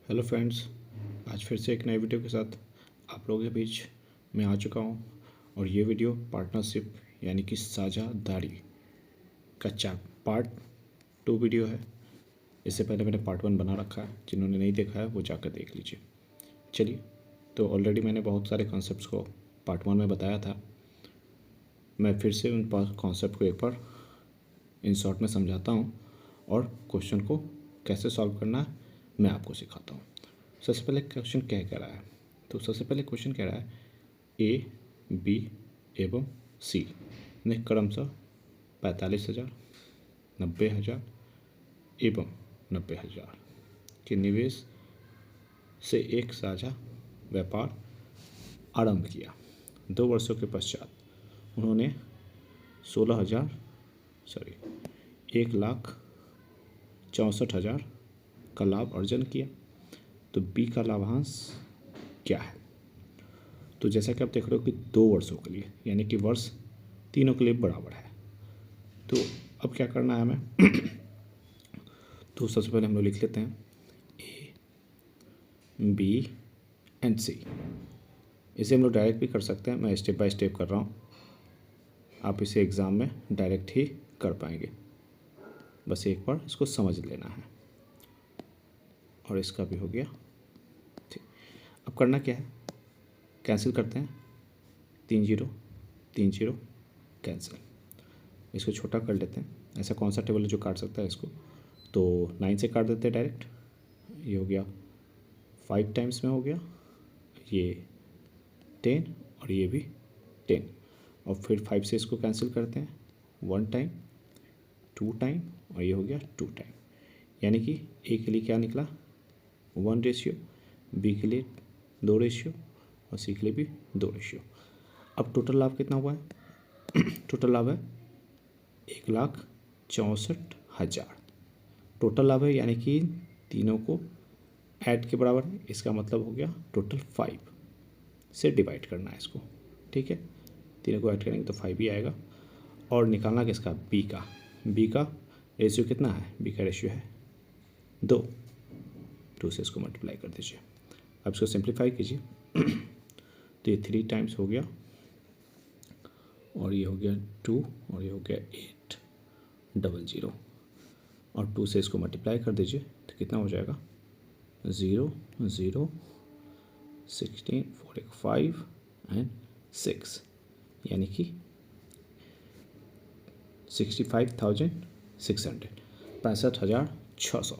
Hello friends, आज फिर से एक नए वीडियो के साथ आप लोगों के बीच मैं आ चुका हूं। और ये वीडियो पार्टनरशिप यानी कि साझेदारी का पार्ट 2 वीडियो है। इससे पहले मैंने पार्ट 1 बना रखा है, जिन्होंने नहीं देखा है वो जाकर देख लीजिए। चलिए, तो ऑलरेडी मैंने बहुत सारे कॉन्सेप्ट्स को पार्ट 1 में बताया था। मैं फिर से उन कॉन्सेप्ट को एक बार इन शॉर्ट में समझाता हूँ और क्वेश्चन को कैसे सॉल्व करना है मैं आपको सिखाता हूँ। सबसे पहले क्वेश्चन क्या कह रहा है, तो सबसे पहले क्वेश्चन कह रहा है ए, बी एवं सी ने क्रमशः 45,000, 90,000 एवं 90,000 के निवेश से एक साझा व्यापार आरंभ किया। 2 वर्षों के पश्चात उन्होंने 1,64,000 का लाभ अर्जन किया। तो बी का लाभांश क्या है? तो जैसा कि आप देख रहे हो कि 2 वर्षों के लिए, यानी कि वर्ष तीनों के लिए बराबर है। तो अब क्या करना है हमें? तो सबसे पहले हम लोग लिख लेते हैं ए, बी एंड सी। इसे हम लोग डायरेक्ट भी कर सकते हैं, मैं स्टेप बाय स्टेप कर रहा हूँ, आप इसे एग्ज़ाम में डायरेक्ट ही कर पाएंगे। बस एक बार इसको समझ लेना है। और इसका भी हो गया। ठीक, अब करना क्या है, कैंसिल करते हैं। 3 0 3 0 कैंसिल। इसको छोटा कर लेते हैं। ऐसा कौन सा टेबल है जो काट सकता है इसको? तो 9 से काट देते हैं डायरेक्ट। ये हो गया 5 टाइम्स में हो गया, ये 10 और ये भी 10। और फिर 5 से इसको कैंसिल करते हैं। 1 टाइम, 2 टाइम और ये हो गया 2 टाइम। यानी कि ए के लिए क्या निकला? 1 रेशियो, बी के लिए 2 रेशियो और सी के लिए भी 2 रेशियो। अब टोटल लाभ कितना हुआ है? टोटल लाभ है 1,64,000 टोटल लाभ है, यानी कि तीनों को ऐड के बराबर है। इसका मतलब हो गया टोटल 5 से डिवाइड करना है इसको। ठीक है, तीनों को ऐड करेंगे तो 5 ही आएगा। और निकालना किसका? बी का। बी का रेशियो कितना है? बी का रेशियो है 2 से इसको मल्टीप्लाई कर दीजिए। अब इसको सिंप्लीफाई कीजिए तो ये 3 टाइम्स हो गया और ये हो गया 2 और ये हो गया 800 और 2 से इसको मल्टीप्लाई कर दीजिए तो कितना हो जाएगा? 0 0 16 4 5 एंड 6, यानी कि 65,600 65,600।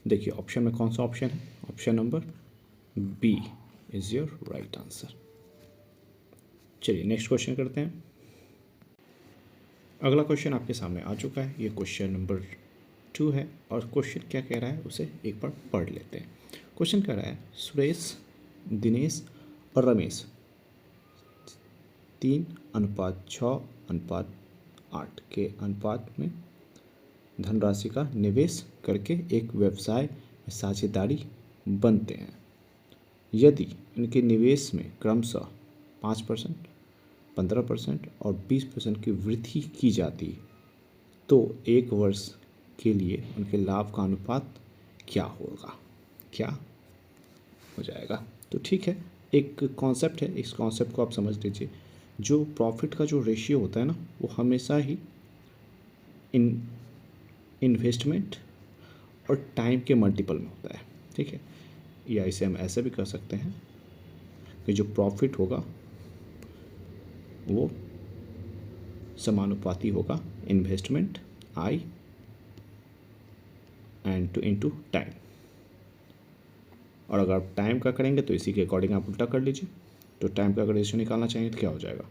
देखिए ऑप्शन में कौन सा ऑप्शन है? Option number B is your right answer. चलिए नेक्स्ट क्वेश्चन करते हैं। अगला क्वेश्चन आपके सामने आ चुका है, ये क्वेश्चन नंबर 2 है। और क्वेश्चन क्या कह रहा है उसे एक बार पढ़ लेते हैं। क्वेश्चन कह रहा है सुरेश, दिनेश और रमेश 3:6:8 के अनुपात में धनराशि का निवेश करके एक व्यवसाय में साझेदारी बनते हैं। यदि इनके निवेश में क्रमशः 5%, 15% और 20% की वृद्धि की जाती तो 1 वर्ष के लिए उनके लाभ का अनुपात क्या होगा? क्या हो जाएगा? तो ठीक है, एक कॉन्सेप्ट है, इस कॉन्सेप्ट को आप समझ लीजिए। जो प्रॉफिट का जो रेशियो होता है ना, वो हमेशा ही इन्वेस्टमेंट और टाइम के मल्टीपल में होता है। ठीक है, या इसे हम ऐसे भी कर सकते हैं कि जो प्रॉफिट होगा वो समानुपाती होगा investment I and two into time. और अगर आप टाइम का करेंगे तो इसी के अकॉर्डिंग आप उल्टा कर लीजिए। तो टाइम का अगर रेशियो निकालना चाहेंगे तो क्या हो जाएगा?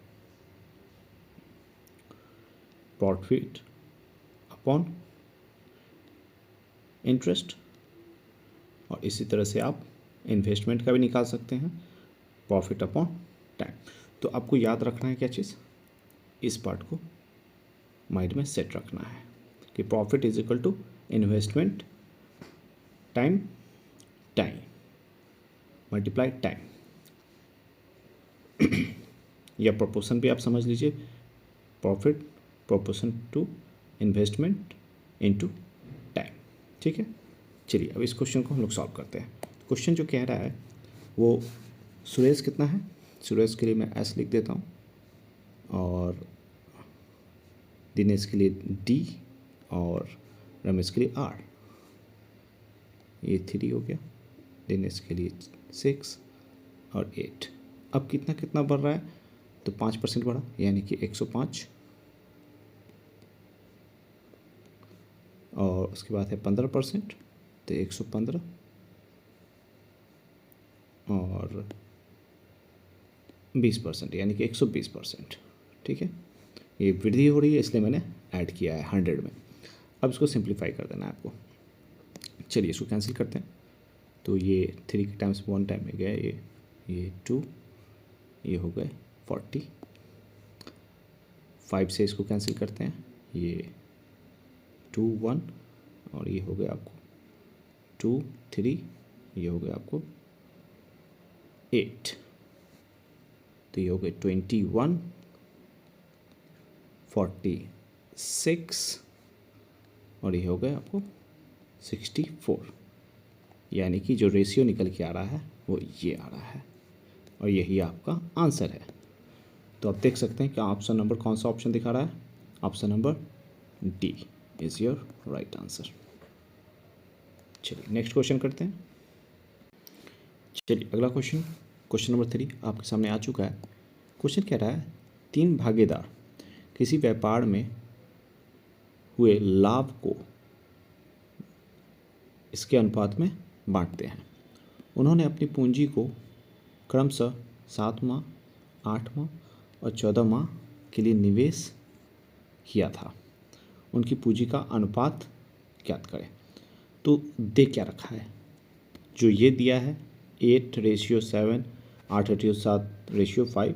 Profit upon interest. और इसी तरह से आप इन्वेस्टमेंट का भी निकाल सकते हैं, प्रॉफिट अपॉन टाइम। तो आपको याद रखना है क्या चीज़? इस पार्ट को माइंड में सेट रखना है कि profit is equal to investment time multiply time. या प्रोपोर्शन भी आप समझ लीजिए, profit proportion to investment into time. ठीक है, चलिए अब इस क्वेश्चन को हम लोग सॉल्व करते हैं। क्वेश्चन जो कह रहा है वो सुरेश कितना है, सुरेश के लिए मैं S लिख देता हूँ और दिनेश के लिए D और रमेश के लिए R। ये 3 हो गया, दिनेश के लिए 6 और 8। अब कितना कितना बढ़ रहा है, तो 5% बढ़ा यानी कि 105, और उसके बाद है 15% तो 115 और 20% यानी कि 120%। ठीक है, ये वृद्धि हो रही है इसलिए मैंने ऐड किया है 100 में। अब इसको सिंप्लीफाई कर देना है आपको। चलिए इसको कैंसिल करते हैं। तो ये 3 के टाइम्स 1 टाइम में गया, ये 2, ये हो गए 40। 5 से इसको कैंसिल करते हैं, ये 2 1 और ये हो गया आपको 2 3, ये हो गया आपको 8। तो ये हो गए 21 46 और ये हो गया आपको 64। यानी कि जो रेशियो निकल के आ रहा है वो ये आ रहा है और यही आपका आंसर है। तो आप देख सकते हैं कि ऑप्शन नंबर कौन सा ऑप्शन दिखा रहा है, option number D is your right answer. चलिए नेक्स्ट क्वेश्चन करते हैं। चलिए अगला क्वेश्चन, क्वेश्चन नंबर 3 आपके सामने आ चुका है। क्वेश्चन कह रहा है 3 भागीदार किसी व्यापार में हुए लाभ को इसके अनुपात में बांटते हैं। उन्होंने अपनी पूंजी को क्रमशः 7 माह, 8 माह और 14 माह के लिए निवेश किया था। उनकी पूंजी का अनुपात ज्ञात करें। तो दे क्या रखा है, जो ये दिया है 8:7, 8:7:5,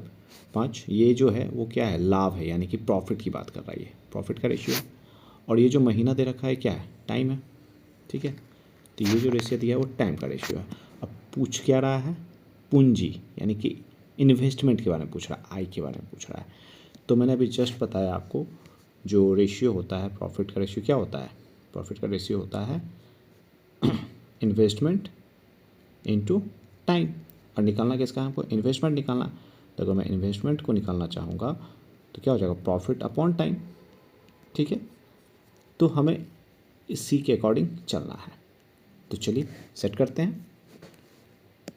5, ये जो है वो क्या है, लाभ है यानी कि प्रॉफिट की बात कर रहा है, ये प्रॉफिट का रेशियो है। और ये जो महीना दे रखा है क्या है, टाइम है। ठीक है, तो ये जो रेशियो दिया है वो टाइम का रेशियो है। अब पूछ क्या रहा है, पूंजी यानी कि इन्वेस्टमेंट के बारे में पूछ रहा है, आय के बारे में पूछ रहा है। तो मैंने अभी जस्ट बताया आपको, जो रेशियो होता है प्रॉफिट का रेशियो क्या होता है, प्रॉफिट का रेशियो होता है इन्वेस्टमेंट इनटू टाइम। और निकालना किसका है हमको, इन्वेस्टमेंट निकालना। तो अगर मैं इन्वेस्टमेंट को निकालना चाहूँगा तो क्या हो जाएगा, प्रॉफिट अपॉन टाइम। ठीक है, तो हमें इसी के अकॉर्डिंग चलना है। तो चलिए सेट करते हैं।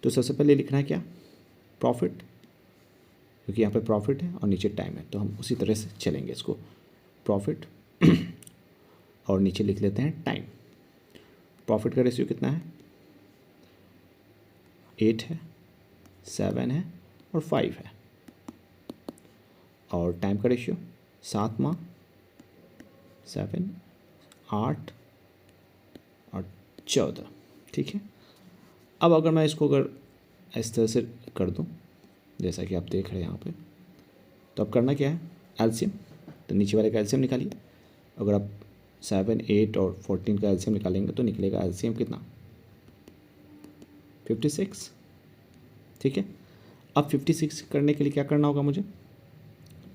तो सबसे पहले लिखना है क्या, प्रॉफिट, क्योंकि यहाँ पे प्रॉफिट है और नीचे टाइम है, तो हम उसी तरह से चलेंगे इसको, प्रॉफिट और नीचे लिख लेते हैं टाइम। प्रॉफिट का रेशियो कितना है, 8 है, 7 है और 5 है। और टाइम का रेशियो 7 माह, 7, 8 और 14। ठीक है, अब अगर मैं इसको अगर इस तरह से कर दूं जैसा कि आप देख रहे हैं यहाँ पे, तो अब करना क्या है, एलसीएम। तो नीचे वाले का एलसीएम निकालिए। अगर आप 7, 8 और 14 का एलसीएम निकालेंगे तो निकलेगा एलसीएम कितना, 56। ठीक है, अब 56 करने के लिए क्या करना होगा मुझे,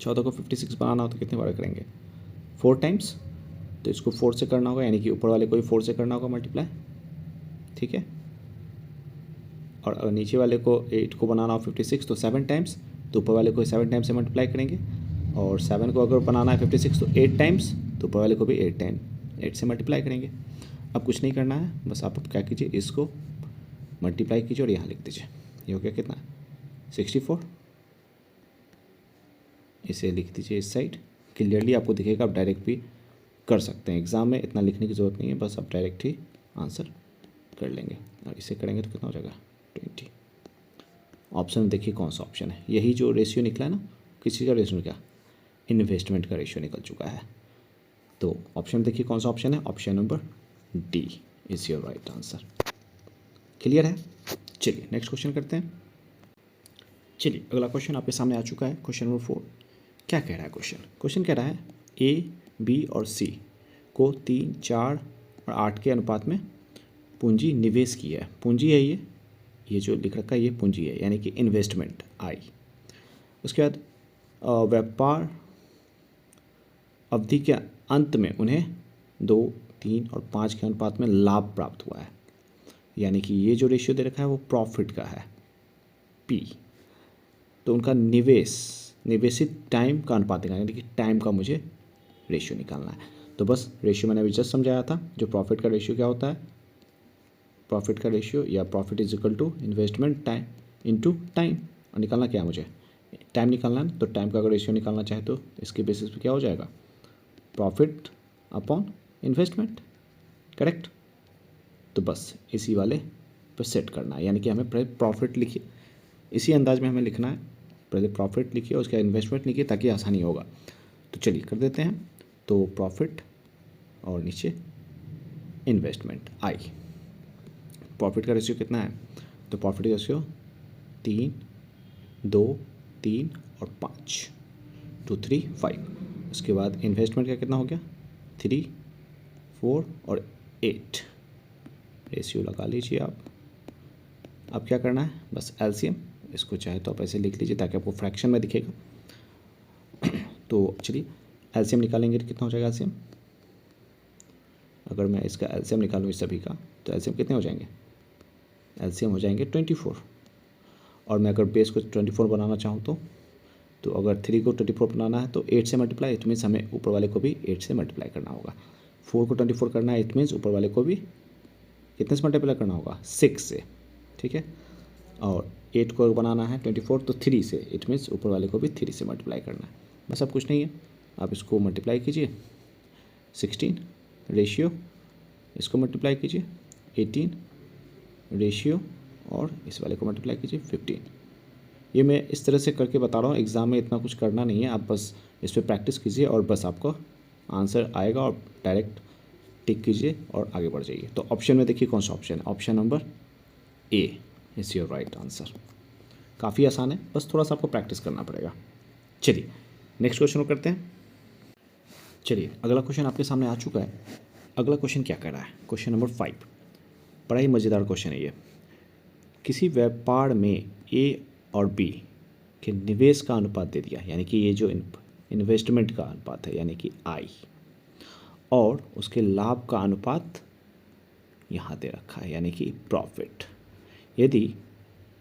14 को 56 बनाना हो तो कितने बार करेंगे, 4 टाइम्स। तो इसको 4 से करना होगा यानी कि ऊपर वाले को भी 4 से करना होगा मल्टीप्लाई। ठीक है, और अगर नीचे वाले को 8 को बनाना हो 56 तो 7 टाइम्स, तो ऊपर वाले को 7 टाइम्स से मल्टीप्लाई करेंगे। और 7 को अगर बनाना है 56 तो 8 टाइम्स, तो ऊपर वाले को भी 8 से मल्टीप्लाई करेंगे। अब कुछ नहीं करना है, बस आप क्या कीजिए, इसको मल्टीप्लाई कीजिए और यहाँ लिख दीजिए। ये हो गया कितना, 64। इसे लिख दीजिए इस साइड, क्लियरली आपको दिखेगा। आप डायरेक्ट भी कर सकते हैं, एग्ज़ाम में इतना लिखने की ज़रूरत नहीं है, बस आप डायरेक्ट ही आंसर कर लेंगे। और इसे करेंगे तो कितना हो जाएगा, 20। ऑप्शन देखिए कौन सा ऑप्शन है, यही जो रेशियो निकला है ना, किसी का रेशियो निकला, इन्वेस्टमेंट का रेशियो निकल चुका है। तो ऑप्शन देखिए कौन सा ऑप्शन है, option number D is your right answer. Clear है, चलिए नेक्स्ट क्वेश्चन करते हैं। चलिए अगला क्वेश्चन आपके सामने आ चुका है, क्वेश्चन नंबर 4। क्या कह रहा है क्वेश्चन कह रहा है A, B और C को 3, 4 और 8 के अनुपात में पूंजी निवेश की है। पूंजी है ये जो लिख रखा है ये पूंजी है, यानी कि इन्वेस्टमेंट आई। उसके बाद व्यापार अवधि के अंत में उन्हें 2, 3 और 5 के अनुपात में लाभ प्राप्त हुआ है। यानी कि ये जो रेशियो दे रखा है वो प्रॉफिट का है P, तो उनका निवेशित टाइम का अनुपात निकालना, यानी कि टाइम का मुझे रेशियो निकालना है। तो बस रेशियो मैंने अभी जस्ट समझाया था, जो प्रॉफिट का रेशियो क्या होता है, प्रॉफिट का रेशियो या profit is equal to investment time into time, और निकालना क्या है मुझे, टाइम निकालना है। तो टाइम का अगर रेशियो निकालना चाहे तो इसके बेसिस पे क्या हो जाएगा, प्रॉफिट अपॉन इन्वेस्टमेंट, करेक्ट। तो बस इसी वाले पर सेट करना है, यानी कि हमें पहले प्रॉफिट लिखिए, इसी अंदाज में हमें लिखना है, पहले प्रॉफिट लिखिए उसके बाद इन्वेस्टमेंट लिखिए ताकि आसानी होगा। तो चलिए कर देते हैं। तो प्रॉफिट और नीचे इन्वेस्टमेंट आई। प्रॉफिट का रेशियो कितना है, तो प्रॉफिट का रेशियो 3, 2, 3 और 5, 2, 3, 5। उसके बाद इन्वेस्टमेंट का कितना हो गया, 3, 4 और 8। रेशियो लगा लीजिए आप। अब क्या करना है, बस एलसीएम, इसको चाहे तो आप ऐसे लिख लीजिए ताकि आपको फ्रैक्शन में दिखेगा। तो चलिए एलसीएम निकालेंगे तो कितना हो जाएगा एलसीएम, अगर मैं इसका एलसीएम निकालूँ इस सभी का तो एलसीएम कितने हो जाएंगे, एलसीएम हो जाएंगे 24। और मैं अगर बेस को 24 बनाना चाहूँ तो अगर 3 को 24 बनाना है तो 8 से मल्टीप्लाई, इट मीन्स हमें ऊपर वाले को भी 8 से मल्टीप्लाई करना होगा। 4 को 24 करना है, इट मीन्स ऊपर वाले को भी कितने से मल्टीप्लाई करना होगा, 6 से, ठीक है। और 8 को बनाना है 24 तो 3 से, इट मीन्स ऊपर वाले को भी 3 से मल्टीप्लाई करना है। बस अब कुछ नहीं है, आप इसको मल्टीप्लाई कीजिए 16 रेशियो, इसको मल्टीप्लाई कीजिए 18 रेशियो, और इस वाले को मल्टीप्लाई कीजिए 15। ये मैं इस तरह से करके बता रहा हूँ, एग्ज़ाम में इतना कुछ करना नहीं है, आप बस इस पर प्रैक्टिस कीजिए और बस आपको आंसर आएगा और डायरेक्ट टिक कीजिए और आगे बढ़ जाइए। तो ऑप्शन में देखिए कौन सा ऑप्शन है, option number A is your right answer. काफ़ी आसान है, बस थोड़ा सा आपको प्रैक्टिस करना पड़ेगा। चलिए नेक्स्ट क्वेश्चन करते हैं। चलिए अगला क्वेश्चन आपके सामने आ चुका है। अगला क्वेश्चन क्या कह रहा है, क्वेश्चन नंबर 5, बड़ा ही मज़ेदार क्वेश्चन है ये। किसी व्यापार में ए और बी के निवेश का अनुपात दे दिया, यानी कि ये जो इन्वेस्टमेंट का अनुपात है यानी कि आई, और उसके लाभ का अनुपात यहाँ दे रखा है यानी कि प्रॉफिट। यदि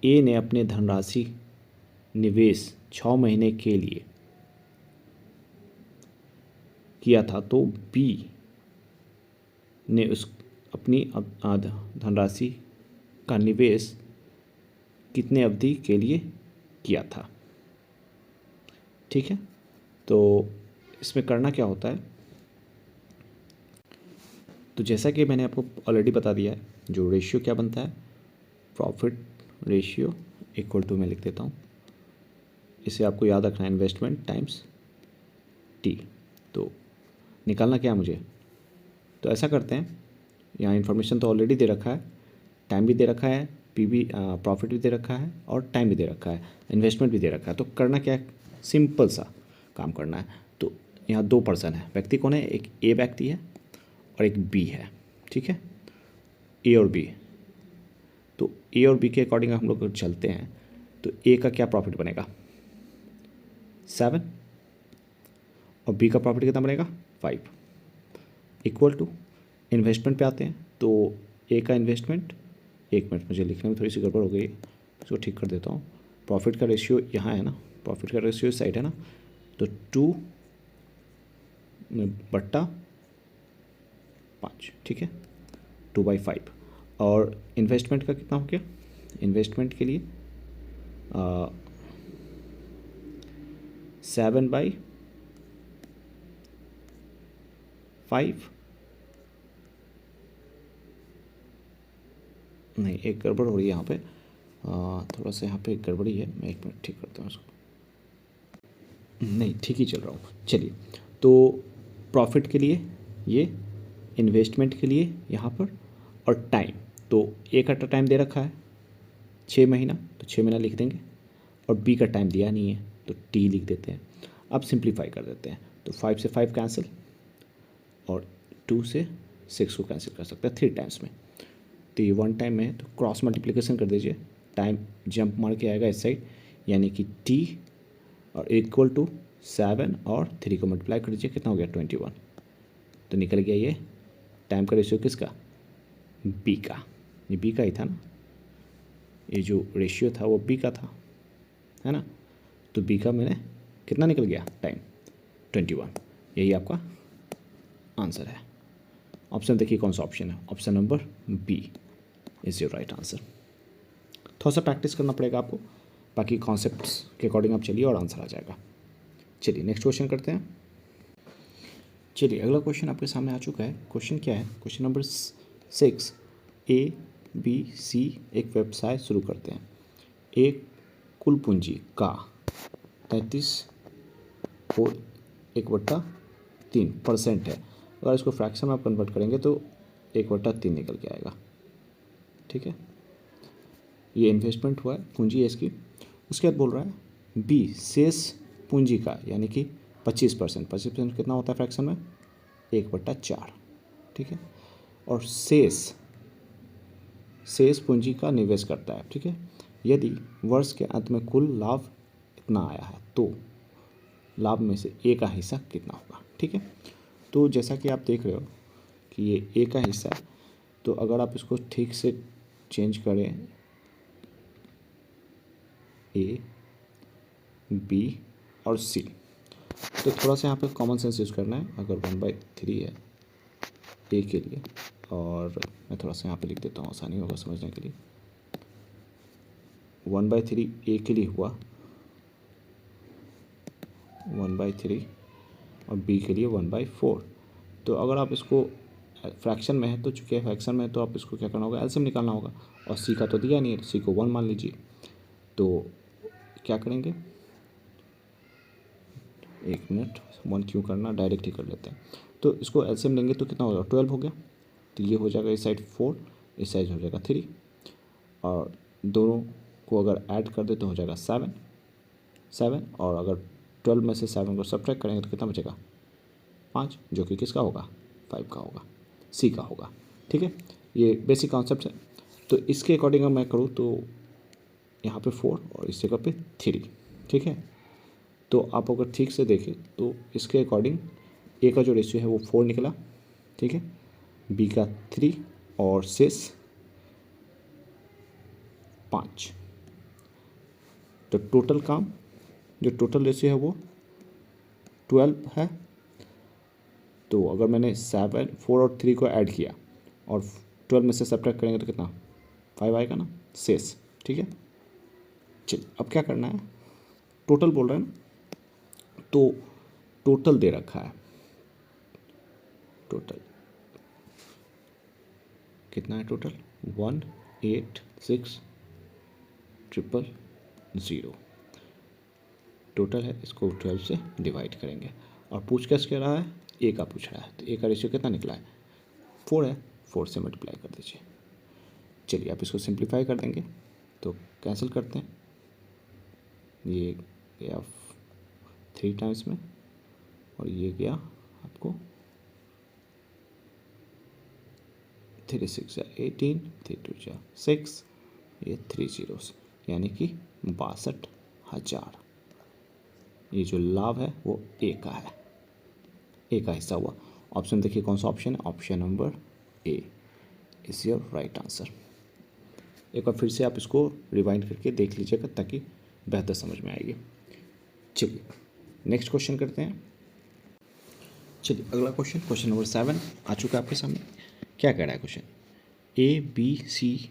ए ने अपने धनराशि निवेश 6 महीने के लिए किया था तो बी ने उस अपनी धनराशि का निवेश कितने अवधि के लिए किया था, ठीक है। तो इसमें करना क्या होता है, तो जैसा कि मैंने आपको ऑलरेडी बता दिया है, जो रेशियो क्या बनता है, प्रॉफिट रेशियो इक्वल टू, मैं लिख देता हूँ, इसे आपको याद रखना है, इन्वेस्टमेंट टाइम्स टी। तो निकालना क्या है मुझे, तो ऐसा करते हैं, यहाँ इन्फॉर्मेशन तो ऑलरेडी दे रखा है, टाइम भी दे रखा है, पी भी प्रॉफिट भी दे रखा है और टाइम भी दे रखा है, इन्वेस्टमेंट भी दे रखा है। तो करना क्या है, सिंपल सा काम करना है। तो यहाँ 2 पर्सन है, व्यक्ति कौन है, एक ए व्यक्ति है और एक बी है, ठीक है, ए और बी। तो ए और बी के अकॉर्डिंग हम लोग चलते हैं, तो ए का क्या प्रॉफिट बनेगा 7 और बी का प्रॉफिट कितना बनेगा 5, इक्वल टू इन्वेस्टमेंट पे आते हैं। तो ए का इन्वेस्टमेंट, एक मिनट मुझे लिखने में थोड़ी सी गड़बड़ हो गई, इसको ठीक कर देता हूँ। प्रॉफिट का रेशियो यहाँ है ना, प्रॉफिट का रेशियो इस साइड है ना, तो 2 बट्टा 5, ठीक है, 2/5। और इन्वेस्टमेंट का कितना हो गया, इन्वेस्टमेंट के लिए 7/5, नहीं एक गड़बड़ हो रही है यहाँ पे, थोड़ा सा यहाँ पे एक गड़बड़ी है, मैं एक मिनट ठीक करता हूँ इसको, नहीं ठीक ही चल रहा हूँ। चलिए, तो प्रॉफिट के लिए ये, इन्वेस्टमेंट के लिए यहाँ पर, और टाइम, तो ए का टाइम दे रखा है 6 महीना, तो 6 महीना लिख देंगे, और बी का टाइम दिया नहीं है तो टी लिख देते हैं। अब सिंप्लीफाई कर देते हैं, तो 5 से 5 कैंसिल और 2 से 6 को कैंसिल कर सकते हैं 3 टाइम्स में। तो ये 1 टाइम में है, तो क्रॉस मल्टीप्लिकेशन कर दीजिए, टाइम जंप मार के आएगा इस साइड, यानी कि टी और इक्वल टू 7 और 3 को मल्टीप्लाई कर दीजिए, कितना हो गया 21। तो निकल गया ये टाइम का रेशियो किसका, बी का, ये बी का ही था ना, ये जो रेशियो था वो बी का था, है ना। तो बी का मैंने कितना निकल गया टाइम 21। यही आपका आंसर है। ऑप्शन देखिए कौन सा ऑप्शन है, option number B is your right answer. थोड़ा सा प्रैक्टिस करना पड़ेगा आपको, बाकी कॉन्सेप्ट्स के अकॉर्डिंग आप चलिए और आंसर आ जाएगा। चलिए नेक्स्ट क्वेश्चन करते हैं। चलिए अगला क्वेश्चन आपके सामने आ चुका है। क्वेश्चन क्या है, क्वेश्चन नंबर 6, ABC एक व्यवसाय शुरू करते हैं। एक कुल पूंजी का 33.1/3% है। अगर इसको फ्रैक्शन में आप कन्वर्ट करेंगे तो 1/3 निकल के आएगा। ठीक है, ये इन्वेस्टमेंट हुआ है, पूंजी है इसकी। उसके बाद बोल रहा है बी शेष पूंजी का यानी कि 25%। 25% कितना होता है फ्रैक्शन में, 1/4। ठीक है, और शेष पूंजी का निवेश करता है। ठीक है, यदि वर्ष के अंत में कुल लाभ इतना आया है तो लाभ में से ए का हिस्सा कितना होगा। ठीक है, तो जैसा कि आप देख रहे हो कि ये ए का हिस्सा है, तो अगर आप इसको ठीक से चेंज करें ए, बी और सी, तो थोड़ा सा यहाँ पे कॉमन सेंस यूज़ करना है। अगर 1/3 है ए के लिए, और मैं थोड़ा सा यहाँ पे लिख देता हूँ, आसानी होगा समझने के लिए। 1/3 ए के लिए हुआ 1/3 और बी के लिए 1/4। तो अगर आप इसको फ्रैक्शन में है, तो चूँकि फ्रैक्शन में है तो आप इसको क्या करना होगा, एलसीएम निकालना होगा। और सी का तो दिया नहीं है, सी को 1 मान लीजिए। तो क्या करेंगे, 1 मिनट, 1 क्यों करना, डायरेक्ट ही कर लेते हैं। तो इसको एलसीएम लेंगे तो कितना होगा, 12 हो गया। तो ये हो जाएगा इस साइड 4, इस साइड हो जाएगा 3, और दोनों को अगर ऐड कर दे तो हो जाएगा 7। और अगर 12 में से 7 को सब्ट्रैक्ट करेंगे तो कितना बचेगा, 5, जो कि किसका होगा, 5 का होगा, सी का होगा। ठीक है, ये बेसिक कॉन्सेप्ट है। तो इसके अकॉर्डिंग मैं करूँ तो यहाँ पे 4 और इस जगह पे 3। ठीक है, तो आप अगर ठीक से देखें तो इसके अकॉर्डिंग ए का जो रेशियो है वो 4 निकला। ठीक है, बी का 3 और शेष 5। तो टोटल काम, जो टोटल रेशियो है वो 12 है। तो अगर मैंने 7, 4 और 3 को ऐड किया और 12 में से सब्ट्रैक्ट करेंगे तो कितना, 5 आएगा ना शेष। ठीक है, चलिए अब क्या करना है, टोटल बोल रहे हैं ना, तो टोटल दे रखा है। टोटल कितना है, टोटल 186,000 टोटल है। इसको 12 से डिवाइड करेंगे और पूछ क्या रहा है, ए का पूछ रहा है। तो ए का रेशियो कितना निकला है, 4 है, 4 से मल्टीप्लाई कर दीजिए। चलिए आप इसको सिंप्लीफाई कर देंगे तो कैंसिल करते हैं, ये गया 3 टाइम्स में और ये गया आपको 3 6 18, 3 2 6, ये 3 zeros यानी कि 62,000। ये जो लाभ है वो ए का है, ए का हिस्सा हुआ। ऑप्शन देखिए कौन सा ऑप्शन है, option number A is your right answer. एक बार फिर से आप इसको रिवाइंड करके देख लीजिएगा ताकि बेहतर समझ में आएगी। चलिए नेक्स्ट क्वेश्चन करते हैं। चलिए अगला क्वेश्चन, क्वेश्चन नंबर 7 आ चुका है आपके सामने। क्या कह रहा है क्वेश्चन, ABC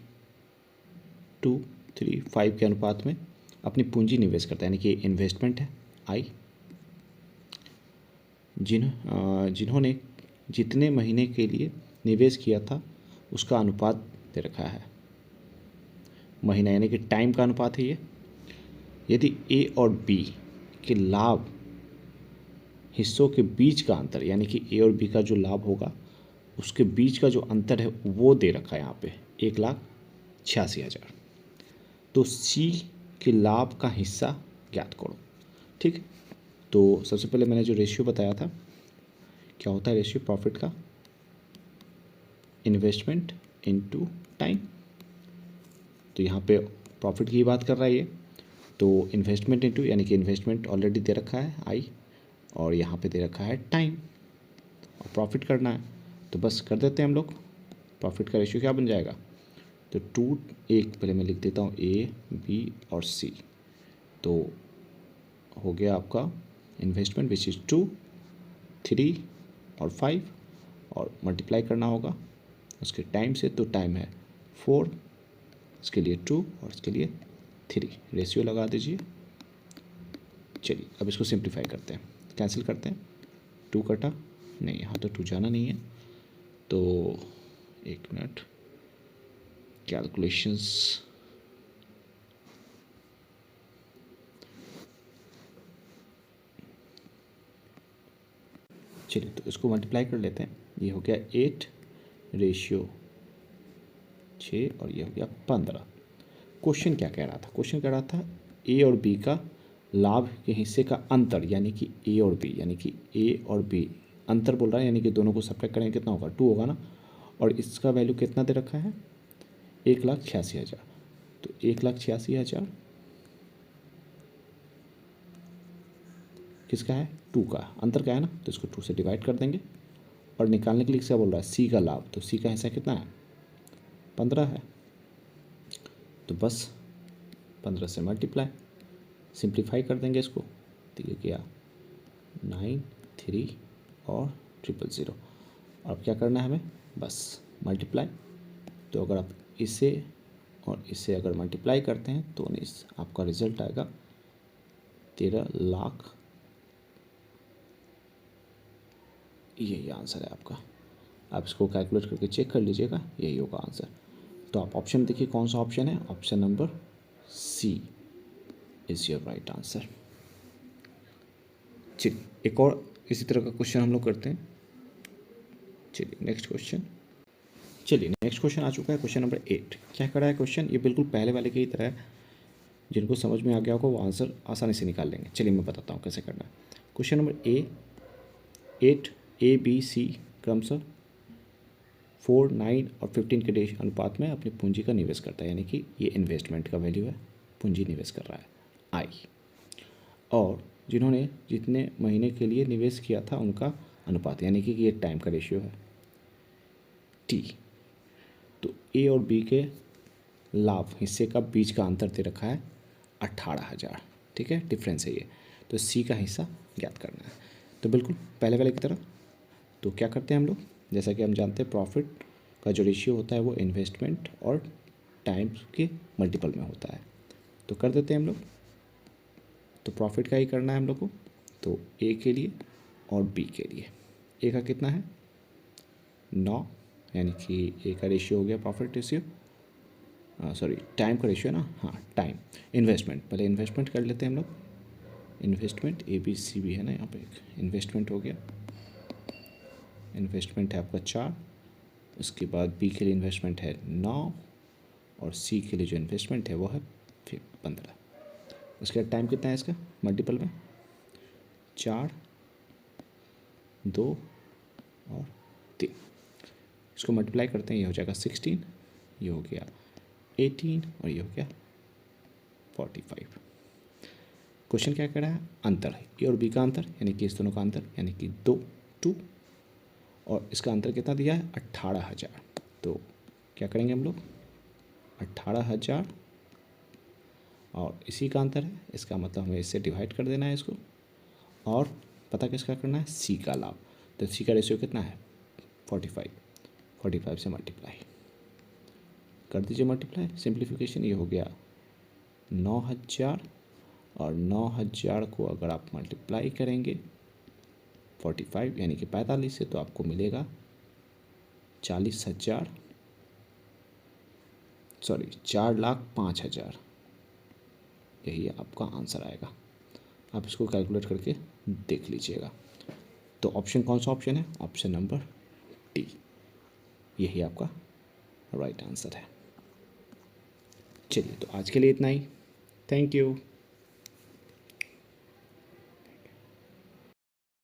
2, 3, 5 के अनुपात में अपनी पूंजी निवेश करता है, यानी कि इन्वेस्टमेंट है आई। जिन्होंने जितने महीने के लिए निवेश किया था उसका अनुपात दे रखा है, महीना यानी कि टाइम का अनुपात है ये। यदि ए और बी के लाभ हिस्सों के बीच का अंतर, यानी कि ए और बी का जो लाभ होगा उसके बीच का जो अंतर है वो दे रखा है यहाँ पे 1,86,000। तो सी के लाभ का हिस्सा ज्ञात करो। ठीक है, तो सबसे पहले मैंने जो रेशियो बताया था, क्या होता है रेशियो, प्रॉफिट का इन्वेस्टमेंट इनटू टाइम। तो यहाँ पे प्रॉफिट की बात कर रहा है ये, तो इन्वेस्टमेंट इनटू, यानी कि इन्वेस्टमेंट ऑलरेडी दे रखा है आई, और यहाँ पे दे रखा है टाइम, और प्रॉफिट करना है तो बस कर देते हैं हम लोग। प्रॉफिट का रेशियो क्या बन जाएगा, तो 2 एक पहले मैं लिख देता हूँ A, B और C। तो हो गया आपका इन्वेस्टमेंट विच इज़ 2, 3 और 5, और मल्टीप्लाई करना होगा उसके टाइम से। तो टाइम है 4, इसके लिए 2 और इसके लिए 3, रेशियो लगा दीजिए। चलिए अब इसको सिंप्लीफाई करते हैं, कैंसिल करते हैं। 2 कटा नहीं, यहाँ तो 2 जाना नहीं है, तो 1 मिनट कैलकुलेशंस। चलिए तो इसको मल्टीप्लाई कर लेते हैं। ये हो गया 8 रेशियो 6 और ये हो गया 15। क्वेश्चन क्या कह रहा था? क्वेश्चन कह रहा था ए और बी का लाभ के हिस्से का अंतर, यानी कि ए और बी, यानी कि ए और बी अंतर बोल रहा है, यानी कि दोनों को सब्ट्रैक्ट करेंगे कितना होगा? 2 होगा ना। और इसका वैल्यू कितना दे रखा है? 1,86,000। तो 1,86,000 किसका है? 2 का। अंतर क्या है ना, तो इसको 2 से डिवाइड कर देंगे। और निकालने के लिए क्या बोल रहा है? सी का लाभ। तो सी का हिस्सा कितना है? 15 है। तो बस 15 से मल्टीप्लाई, सिंप्लीफाई कर देंगे इसको। तो ये क्या 9, 3 और 000। अब क्या करना है हमें? बस मल्टीप्लाई। तो अगर आप इसे और इसे अगर मल्टीप्लाई करते हैं तो 19, आपका रिजल्ट आएगा 13 लाख। यही आंसर है आपका। आप इसको कैलकुलेट करके चेक कर लीजिएगा, यही होगा आंसर। तो आप ऑप्शन देखिए कौन सा ऑप्शन है? Option number C is your right answer. चलिए एक और इसी तरह का क्वेश्चन हम लोग करते हैं। चलिए नेक्स्ट क्वेश्चन। चलिए नेक्स्ट क्वेश्चन आ चुका है, क्वेश्चन नंबर 8। क्या कर रहा है क्वेश्चन? ये बिल्कुल पहले वाले की ही तरह है। जिनको समझ में आ गया होगा वो आंसर आसानी से निकाल लेंगे। चलिए मैं बताता हूँ कैसे करना है। Question number 8 A, B, C क्रमशः 4, 9 और 15 के डेश अनुपात में अपनी पूंजी का निवेश करता है, यानी कि ये इन्वेस्टमेंट का वैल्यू है, पूंजी निवेश कर रहा है I। और जिन्होंने जितने महीने के लिए निवेश किया था उनका अनुपात, यानी कि ये टाइम का रेशियो है T। तो A और B के लाभ हिस्से का बीच का अंतर दे रखा है 18,000। ठीक है, डिफरेंस है ये। तो C का हिस्सा ज्ञात करना है। तो बिल्कुल पहले वाले की तरह। तो क्या करते हैं हम लोग? जैसा कि हम जानते हैं प्रॉफिट का जो रेशियो होता है वो इन्वेस्टमेंट और टाइम के मल्टीपल में होता है। तो कर देते हैं हम लोग। तो प्रॉफिट का ही करना है हम लोग को। तो ए के लिए और बी के लिए। ए का कितना है? 9, यानी कि ए का रेशियो हो गया प्रॉफिट रेशियो, सॉरी टाइम का रेशियो ना, हाँ टाइम। इन्वेस्टमेंट, पहले इन्वेस्टमेंट कर लेते हैं हम लोग। इन्वेस्टमेंट ए बी सी भी है ना यहाँ पे, एक इन्वेस्टमेंट हो गया। इन्वेस्टमेंट है आपका 4, उसके बाद बी के लिए इन्वेस्टमेंट है 9 और सी के लिए जो इन्वेस्टमेंट है वो है फिर 15। उसके बाद टाइम कितना है इसका मल्टीपल में? 4, 2 और 3। इसको मल्टीप्लाई करते हैं, ये हो जाएगा 16, ये हो गया 18 और ये हो गया 45। क्वेश्चन क्या कह रहा है? अंतर है, ए और बी का अंतर, यानी कि इस दोनों का अंतर, यानी कि 2 और इसका अंतर कितना दिया है? 18,000। तो क्या करेंगे हम लोग? 18,000 और इसी का अंतर है, इसका मतलब हमें इससे डिवाइड कर देना है इसको। और पता किसका करना है? सी का लाभ। तो सी का रेशियो कितना है? 45 से मल्टीप्लाई कर दीजिए, मल्टीप्लाई सिंप्लीफिकेशन। ये हो गया 9,000 और 9,000 को अगर आप मल्टीप्लाई करेंगे 45 यानी कि 45 से, तो आपको मिलेगा 40,000, सॉरी 4,05,000। यही आपका आंसर आएगा। आप इसको कैलकुलेट करके देख लीजिएगा। तो ऑप्शन कौन सा ऑप्शन है? ऑप्शन नंबर डी, यही आपका राइट आंसर है। चलिए तो आज के लिए इतना ही। Thank you.